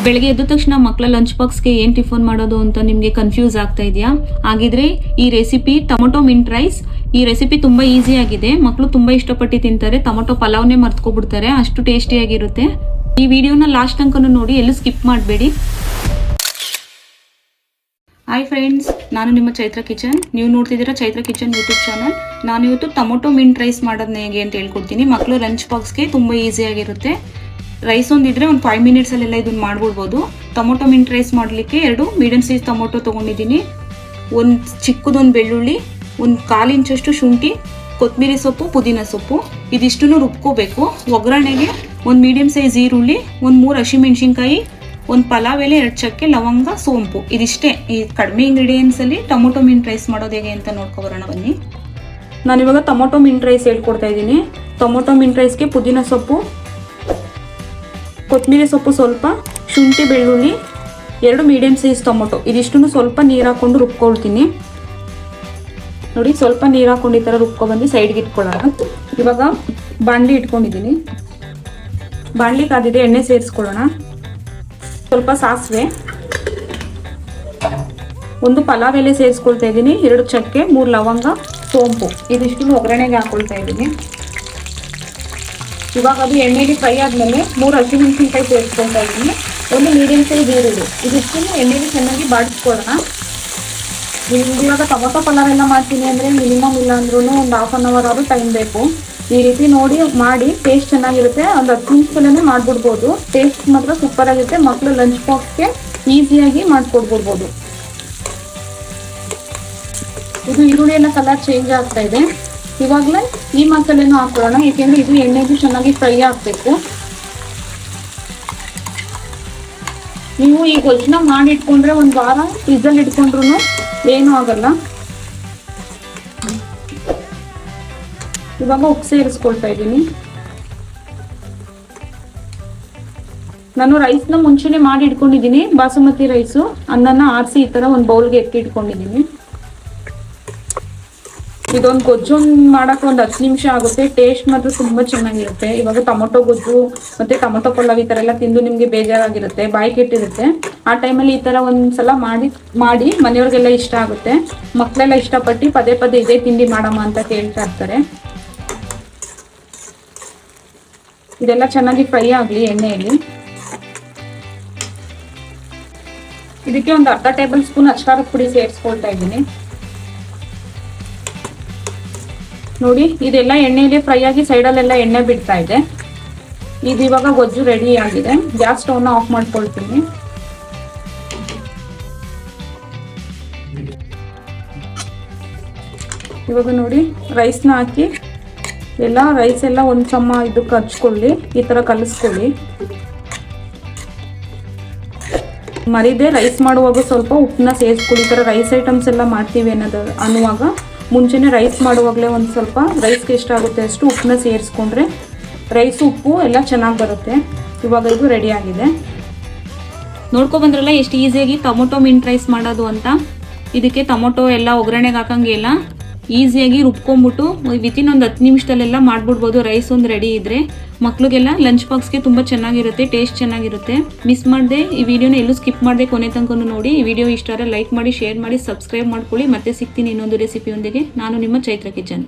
ಬೆಳಗ್ಗೆ ಎದ್ದ ತಕ್ಷಣ ಮಕ್ಕಳ ಲಂಚ್ ಬಾಕ್ಸ್ಗೆ ಏನು ಟಿಫನ್ ಮಾಡೋದು ಅಂತ ನಿಮಗೆ ಕನ್ಫ್ಯೂಸ್ ಆಗ್ತಾ ಇದೆಯಾ? ಹಾಗಿದ್ರೆ ಈ ರೆಸಿಪಿ ಟೊಮೊಟೊ ಮಿಂಟ್ ರೈಸ್, ಈ ರೆಸಿಪಿ ತುಂಬ ಈಸಿ ಆಗಿದೆ. ಮಕ್ಕಳು ತುಂಬ ಇಷ್ಟಪಟ್ಟು ತಿಂತಾರೆ. ಟೊಮೊಟೊ ಪಲಾವ್ನೇ ಮರ್ತ್ಕೊಬಿಡ್ತಾರೆ, ಅಷ್ಟು ಟೇಸ್ಟಿಯಾಗಿರುತ್ತೆ. ಈ ವಿಡಿಯೋನ ಲಾಸ್ಟ್ ತನಕ ನೋಡಿ, ಎಲ್ಲೂ ಸ್ಕಿಪ್ ಮಾಡಬೇಡಿ. ಹಾಯ್ ಫ್ರೆಂಡ್ಸ್, ನಾನು ನಿಮ್ಮ ಚೈತ್ರ ಕಿಚನ್. ನೀವು ನೋಡ್ತಿದ್ದೀರಾ ಚೈತ್ರ ಕಿಚನ್ ಯೂಟ್ಯೂಬ್ ಚಾನಲ್. ನಾನು ಇವತ್ತು ಟೊಮೊಟೊ ಮಿಂಟ್ ರೈಸ್ ಮಾಡೋದನ್ನ ಹೇಗೆ ಅಂತ ಹೇಳ್ಕೊಡ್ತೀನಿ. ಮಕ್ಕಳು ಲಂಚ್ ಬಾಕ್ಸ್ಗೆ ತುಂಬ ಈಸಿಯಾಗಿರುತ್ತೆ. ರೈಸ್ ಒಂದಿದ್ರೆ ಒಂದು 5 ಮಿನಿಟ್ಸಲ್ಲೆಲ್ಲ ಇದನ್ನು ಮಾಡ್ಬಿಡ್ಬೋದು. ಟೊಮೊಟೊ ಮಿಂಟ್ ರೈಸ್ ಮಾಡಲಿಕ್ಕೆ 2 ಮೀಡಿಯಮ್ ಸೈಜ್ ಟೊಮೊಟೊ ತೊಗೊಂಡಿದ್ದೀನಿ. ಒಂದು ಚಿಕ್ಕದೊಂದು ಬೆಳ್ಳುಳ್ಳಿ, ಒಂದು 1/4 ಇಂಚಷ್ಟು ಶುಂಠಿ, ಕೊತ್ತಂಬರಿ ಸೊಪ್ಪು, ಪುದೀನ ಸೊಪ್ಪು, ಇದಿಷ್ಟನ್ನು ರುಬ್ಕೋಬೇಕು. ಒಗ್ಗರಣೆಗೆ ಒಂದು ಮೀಡಿಯಮ್ ಸೈಜ್ ಈರುಳ್ಳಿ, ಒಂದು 3 ಹಸಿಮೆಣ್ಸಿನ್ಕಾಯಿ, ಒಂದು ಪಲಾವ್ ಎಲೆ, 2 ಚಕ್ಕೆ, ಲವಂಗ, ಸೋಂಪು. ಇದಿಷ್ಟೇ ಈ ಕಡಿಮೆ ಇಂಗ್ರೀಡಿಯೆಂಟ್ಸಲ್ಲಿ ಟೊಮೊಟೊ ಮಿಂಟ್ ರೈಸ್ ಮಾಡೋದು ಹೇಗೆ ಅಂತ ನೋಡ್ಕೊಬರೋಣ ಬನ್ನಿ. ನಾನಿವಾಗ ಟೊಮೊಟೊ ಮಿಂಟ್ ರೈಸ್ ಹೇಳ್ಕೊಡ್ತಾ ಇದ್ದೀನಿ. ಟೊಮೊಟೊ ಮಿಂಟ್ ರೈಸ್ಗೆ ಪುದೀನ ಸೊಪ್ಪು, ಕೊತ್ತಂಬರಿ ಸೊಪ್ಪು ಸ್ವಲ್ಪ, ಶುಂಠಿ, ಬೆಳ್ಳುಳ್ಳಿ, 2 ಮೀಡಿಯಮ್ ಸೈಜ್ ಟೊಮೊಟೊ, ಇದಿಷ್ಟನ್ನು ಸ್ವಲ್ಪ ನೀರು ಹಾಕ್ಕೊಂಡು ರುಬ್ಕೊಳ್ತೀನಿ. ನೋಡಿ, ಸ್ವಲ್ಪ ನೀರು ಹಾಕೊಂಡು ಈ ಥರ ರುಬ್ಕೊಬಂದು ಸೈಡ್ಗೆ ಇಟ್ಕೊಳ್ಳೋಣ. ಇವಾಗ ಬಾಣಲಿ ಇಟ್ಕೊಂಡಿದ್ದೀನಿ. ಬಾಣಲಿ ಕಾದಿದೆ, ಎಣ್ಣೆ ಸೇರಿಸ್ಕೊಳ್ಳೋಣ. ಸ್ವಲ್ಪ ಸಾಸಿವೆ, ಒಂದು ಪಲಾವ್ ಎಲೆ ಸೇರಿಸ್ಕೊಳ್ತಾ ಇದ್ದೀನಿ, 2 ಚಕ್ಕೆ, 3 ಲವಂಗ, ಸೋಂಪು, ಇದಿಷ್ಟು ಒಗ್ಗರಣೆಗೆ ಹಾಕೊಳ್ತಾ ಇದ್ದೀನಿ. ಇವಾಗ ಅದು ಎಣ್ಣೆಗೆ ಫ್ರೈ ಆದಮೇಲೆ 3 ಹಸಿಮೆಣಸಿನ್ಕಾಯಿ ಸೇರಿಸ್ಕೊಳ್ತಾ ಇದ್ದೀನಿ, ಒಂದು ಮೀಡಿಯಮ್ ಸೈಜ್ ಈರುಳ್ಳಿ, ಇದಿಷ್ಟು ಎಣ್ಣೆಗೆ ಚೆನ್ನಾಗಿ ಬಾಡಿಸ್ಕೊಳ್ಳೋಣ. ಇವಾಗ ಟೊಮೊಟೊ ಪಲಾವ್ ಎಲ್ಲ ಮಾಡ್ತೀನಿ ಅಂದರೆ ಮಿನಿಮಮ್ ಇಲ್ಲ ಅಂದ್ರೂ ಒಂದು 1/2 ಅವರ್ ಆದರೂ ಟೈಮ್ ಬೇಕು. ಈ ರೀತಿ ನೋಡಿ ಮಾಡಿ, ಟೇಸ್ಟ್ ಚೆನ್ನಾಗಿರುತ್ತೆ. ಒಂದು 10 ನಿಮಿಷದಲ್ಲೇ ಮಾಡಿಬಿಡ್ಬೋದು. ಟೇಸ್ಟ್ ಮಾತ್ರ ಸೂಪರ್ ಆಗಿರುತ್ತೆ. ಮಕ್ಕಳು ಲಂಚ್ ಬಾಕ್ಸ್ಗೆ ಈಸಿಯಾಗಿ ಮಾಡಿಕೊಡ್ಬಿಡ್ಬೋದು. ಇದು ಈರುಳ್ಳಿ ಎಲ್ಲ ಕಲರ್ ಚೇಂಜ್ ಆಗ್ತಾ ಇದೆ. ಇವಾಗಲೇ ಈ ಮಸಾಲೆನೂ ಹಾಕೊಳ್ಳೋಣ, ಏಕೆಂದರೆ ಇದು ಎಣ್ಣೆಗೂ ಚೆನ್ನಾಗಿ ಫ್ರೈ ಆಗಬೇಕು. ನೀವು ಈ ಗೊಜ್ಜನ್ನ ಮಾಡಿ ಇಟ್ಕೊಂಡ್ರೆ 1 ವಾರ ಫ್ರಿಜ್ಜಲ್ಲಿ ಇಟ್ಕೊಂಡ್ರು ಏನೂ ಆಗಲ್ಲ. ಇವಾಗ ಉಪ್ಪು ಸೇರಿಸ್ಕೊಳ್ತಾ ಇದ್ದೀನಿ. ನಾನು ರೈಸ್ನ ಮುಂಚೆನೆ ಮಾಡಿ ಇಟ್ಕೊಂಡಿದ್ದೀನಿ. ಬಾಸುಮತಿ ರೈಸು, ಅನ್ನನ ಆರಿಸಿ ಈ ಥರ ಒಂದು ಬೌಲ್ಗೆ ಎತ್ತಿ ಇಟ್ಕೊಂಡಿದ್ದೀನಿ. ಇದೊಂದು ಗೊಜ್ಜು ಮಾಡೋಕೆ ಒಂದು 10 ನಿಮಿಷ ಆಗುತ್ತೆ. ಟೇಸ್ಟ್ ಮಾತ್ರ ತುಂಬ ಚೆನ್ನಾಗಿರುತ್ತೆ. ಇವಾಗ ಟೊಮೊಟೊ ಗೊಜ್ಜು ಮತ್ತು ಟೊಮೊಟೊ ಪಲಾವ್ ಈ ಥರ ಎಲ್ಲ ತಿಂದು ನಿಮಗೆ ಬೇಜಾರಾಗಿರುತ್ತೆ, ಬಾಯಿ ಕೆಟ್ಟಿರುತ್ತೆ. ಆ ಟೈಮಲ್ಲಿ ಈ ಥರ ಒಂದು ಸಲ ಮಾಡಿ ಮನೆಯವ್ರಿಗೆಲ್ಲ ಇಷ್ಟ ಆಗುತ್ತೆ. ಮಕ್ಕಳೆಲ್ಲ ಇಷ್ಟಪಟ್ಟು ಪದೇ ಪದೇ ಇದೇ ತಿಂಡಿ ಮಾಡಮ್ಮ ಅಂತ ಕೇಳ್ತಾ ಇರ್ತಾರೆ. ಇದೆಲ್ಲ ಚೆನ್ನಾಗಿ ಫ್ರೈ ಆಗಲಿ ಎಣ್ಣೆಯಲ್ಲಿ. ಇದಕ್ಕೆ ಒಂದು ಅರ್ಧ ಟೇಬಲ್ ಸ್ಪೂನ್ ಅಚ್ಕಾರದ ಪುಡಿ ಸೇರಿಸ್ಕೊಳ್ತಾ ಇದ್ದೀನಿ. ನೋಡಿ, ಇದೆಲ್ಲ ಎಣ್ಣೆಯಲ್ಲಿ ಫ್ರೈ ಆಗಿ ಸೈಡಲ್ಲೆಲ್ಲ ಎಣ್ಣೆ ಬಿಡ್ತಾ ಇದೆ. ಇದು ಇವಾಗ ಗೊಜ್ಜು ರೆಡಿ ಆಗಿದೆ. ಗ್ಯಾಸ್ ಸ್ಟವ್ನ ಆಫ್ ಮಾಡ್ಕೊಳ್ತೀನಿ. ಇವಾಗ ನೋಡಿ, ರೈಸ್ನ ಹಾಕಿ ರೈಸ್ ಎಲ್ಲ ಒಂದು ಸಮ ಇದಕ್ಕೆ ಹಚ್ಕೊಳ್ಳಿ, ಈ ಥರ ಕಲಿಸ್ಕೊಳ್ಳಿ. ಮರಿದೆ ರೈಸ್ ಮಾಡುವಾಗ ಸ್ವಲ್ಪ ಉಪ್ಪನ್ನ ಸೇರಿಸ್ಕೊಳ್ಳಿ. ಈ ಥರ ರೈಸ್ ಐಟಮ್ಸ್ ಎಲ್ಲ ಮಾಡ್ತೀವಿ ಅನ್ನುವಾಗ ಮುಂಚೆನೇ ರೈಸ್ ಮಾಡುವಾಗಲೇ ಒಂದು ಸ್ವಲ್ಪ ರೈಸ್ಗೆ ಎಷ್ಟಾಗುತ್ತೆ ಅಷ್ಟು ಉಪ್ಪನ್ನ ಸೇರಿಸ್ಕೊಂಡ್ರೆ ರೈಸು ಉಪ್ಪು ಎಲ್ಲ ಚೆನ್ನಾಗಿ ಬರುತ್ತೆ. ಇವಾಗ ಇದು ರೆಡಿ ಆಗಿದೆ. ನೋಡ್ಕೊಬಂದ್ರಲ್ಲ ಎಷ್ಟು ಈಸಿಯಾಗಿ ಟೊಮೊಟೊ ಮಿಂಟ್ ರೈಸ್ ಮಾಡೋದು ಅಂತ. ಇದಕ್ಕೆ ಟೊಮೊಟೊ ಎಲ್ಲ ಒಗ್ಗರಣೆಗೆ ಹಾಕಂಗಿಲ್ಲ, ಈಸಿಯಾಗಿ ರುಬ್ಕೊಂಬಿಟ್ಟು ವಿತಿನ್ ಒಂದು 10 ನಿಮಿಷದಲ್ಲೆಲ್ಲ ಮಾಡಿಬಿಡ್ಬೋದು. ರೈಸ್ ಒಂದು ರೆಡಿ ಇದ್ದರೆ ಮಕ್ಳಿಗೆಲ್ಲ ಲಂಚ್ ಬಾಕ್ಸ್ಗೆ ತುಂಬ ಚೆನ್ನಾಗಿರುತ್ತೆ, ಟೇಸ್ಟ್ ಚೆನ್ನಾಗಿರುತ್ತೆ. ಮಿಸ್ ಮಾಡದೆ ಈ ವಿಡಿಯೋನ ಎಲ್ಲೂ ಸ್ಕಿಪ್ ಮಾಡದೆ ಕೊನೆ ತನಕ ನೋಡಿ. ಈ ವಿಡಿಯೋ ಇಷ್ಟ ಆದರೆ ಲೈಕ್ ಮಾಡಿ, ಶೇರ್ ಮಾಡಿ, ಸಬ್ಸ್ಕ್ರೈಬ್ ಮಾಡ್ಕೊಳ್ಳಿ. ಮತ್ತೆ ಸಿಗ್ತೀನಿ ಇನ್ನೊಂದು ರೆಸಿಪಿಯೊಂದಿಗೆ. ನಾನು ನಿಮ್ಮ ಚೈತ್ರ ಕಿಚನ್.